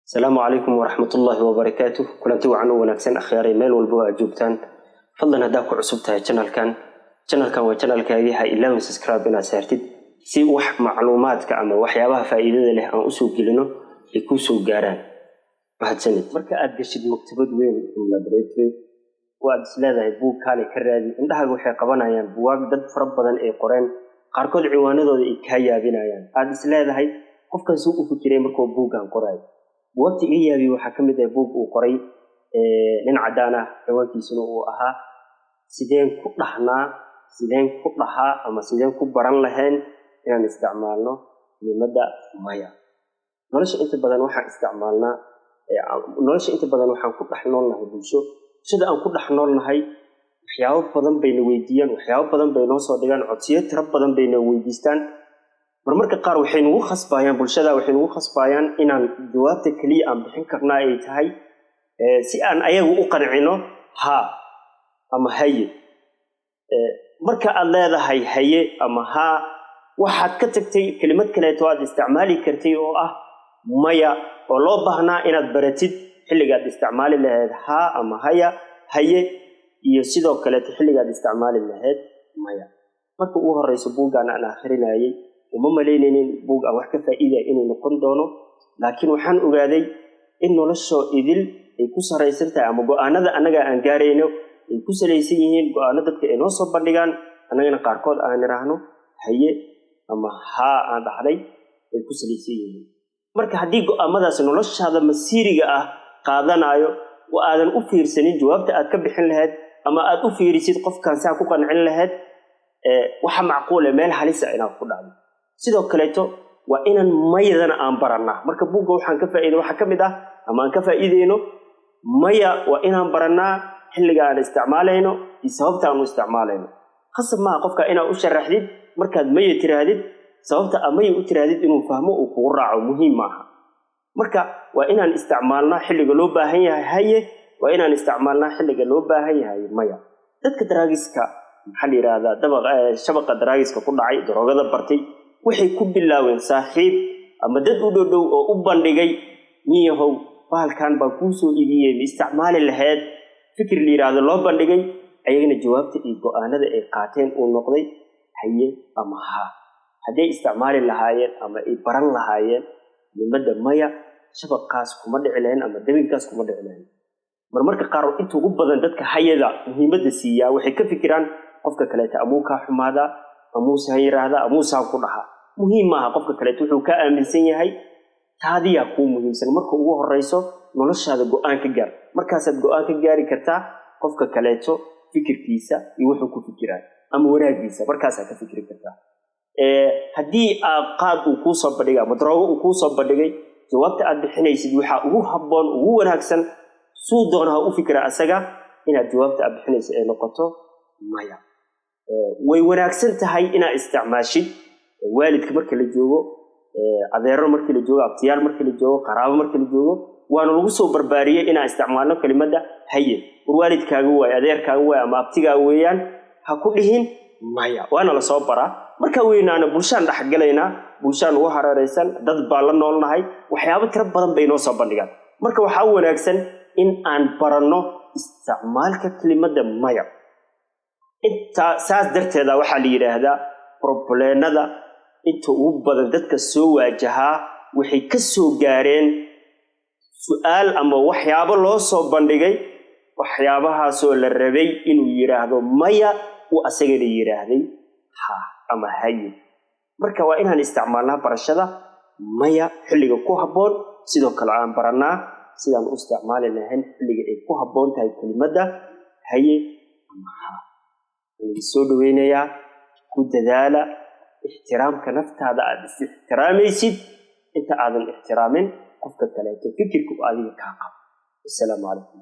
السلام عليكم ورحمة الله وبركاته. كلنتي وعن ونكسن أخياري ميل والبوء جوبتان فضلنا داكو عصبتها channel كان وchannel كايها إلا من سبسكرايب بنا سيرتد سي وح معلومات كأما وحيابها فائدة له أن أسوق لنا يكون سوق جاران واحد سنة مركا أدقشد مكتبة وين من بريتري وأدس هذا بوك كالي كرادي عندها وحي قبنا يعني بواب ضد فربنا أي قرآن قاركود عوانه ذي إكهيا بنا يعني أدس هذا هاي قف كان سوق فكرة مركو بوك عن قرآن وقت إيجابي وحكمت بوك وقري لين عدانا حوانكي سنو وأها سيدين كلها أما سيدين كبران لهن يعني استعمالنا لمدة مايا نلاش أنت بدن وحنا استعمالنا نلاش أنت بدن وحنا كل حنولنا هالبوشو سيدا أن كل حنولنا هاي حياو بدن بين ويديان وحياو بدن بين صادقان عطيات رب بدن بين ويديستان marmarka qaar waxay ugu khasbayaan bulshada waxay ugu khasbayaan inaan jawaabta kaliya aan bixin karnaa ay tahay si aan ayagu u qancino ha ama haye marka aad leedahay haye ama ha waxaad ka tagtay kelimad kale oo aad isticmaali kartay oo ah maya oo loo baahnaa inaad baratid xilliga aad isticmaali lahayd ha ama haya haye iyo sidoo kale xilliga aad isticmaali lahayd maya marka ugu horeyso buugaan aan akhrinayay وما ملينين بوق أو حكى فائدة إنه نقول دونه لكن وحن أجادي إنه للشو إذل يكسر يسنت أما جو أنا جا أنجارينه يكسر يسيهين جو أنا ضد إنه صبر لجان أنا جنا كاركود أنا رهنه هي أما ها أنا حري يكسر يسيهين مركه هدي جو أما ده سنو للش هذا مسيري جا قادنا أيو وأذن أفير سنين جوابت أكبر حل هاد أما أفير يصير قف كان ساكو كان عل هاد وح معقولة مال حليسة أنا أقول عنه sidoo kaleeto waa inaan mayadana aan baranaa marka buuga waxaan ka faa'iido waxa kamid ah ama aan ka faa'iideeno maya waa inaan baranaa xilliga aan isticmaalayno iyo sababta aan u isticmaalayno khasab ma qofka inaa u sharaxdid markaad maya tiraadid sababta amay u tiraadid inuu fahmo oo kugu raaco muhiim maaha marka waa inaan isticmaalnaa xilliga loo baahan yahay haye waa inaan isticmaalnaa xilliga loo baahan yahay maya dadka daraagiska maxaa la yiraahdaa shabaqa daraagiska ku dhacay daroogada bartay waxay ku bilaaween saaxiib ama dad u dhow oo u bandhigay niyahow bahalkan baa ku soo iibiyay isticmaali lahayd fikir liiraado loo bandhigay ayagana jawaabta iyo go'aanada ay qaateen uu noqday haye ama ha haday isticmaali lahaayeen ama ay baran lahaayeen nimada maya shabaqaas kuma dhicleen ama dabinkaas kuma dhicleen marmarka qaar inta ugu badan dadka hayada muhiimada siiya waxay ka fikiraan qofka kale ta amuuka xumaada amuusa yiraahda amuusa ku dhaha muhiim maaha qofka kale wuxuu ka aaminsan yahay taadiya ku muhiimsan marka ugu horeyso noloshaada go'aan ka gaar markaasaad go'aan ka gaari kartaa qofka kale fikirkiisa iyo wuxuu ku fikiraa ama waraagiisa markaas aad ka fikiri kartaa hadii qaad uu ku soo badhiga ama daroogo uu ku soo badhigay jawaabta aad bixinaysid waxa ugu habboon ugu wanaagsan soo doonaha u fikira asaga inaad jawaabta aad bixinaysid ay noqoto maya way wanaagsan tahay inaad isticmaashid waalidka marka la joogo adeero marka la joogo abtiyaal marka la joogo qaraabo marka la joogo waana lagu soo barbaariyay inaad isticmaalno kelimada haye waalidkaaga way adeerkaaga way ama abtigaaga weeyaan ha ku dhihin maya waana la soo baraa marka weynaana bulshaan dhaxgalayna bulshaan ugu hareeraysan dad baa la noolnahay waxyaabo tira badan bay noo soo bandhigaan marka waxa wanaagsan in aan baranno isticmaalka kelimada maya inta saas darteeda waxa la yiraahdaa problemada inta ugu badan dadka soo waajaha waxay ka soo gaareen su'aal ama waxyaabo loo soo bandhigay waxyaabahaas oo la rabay inuu yiraahdo maya oo asaga la yiraahday ha ama haye marka waa inaan isticmaalnaa barashada maya xilliga ku habboon sidoo kale aan baranaa sidaan u isticmaali lahayn xilliga ay ku habboon tahay kelimada haye ama ha soo dhaweynaya ku dadaala احترامك نفتها احتراميسيد انت aadan ixtiraamin qofka kale fikirku adiga ka qab. Assalamu alaykum.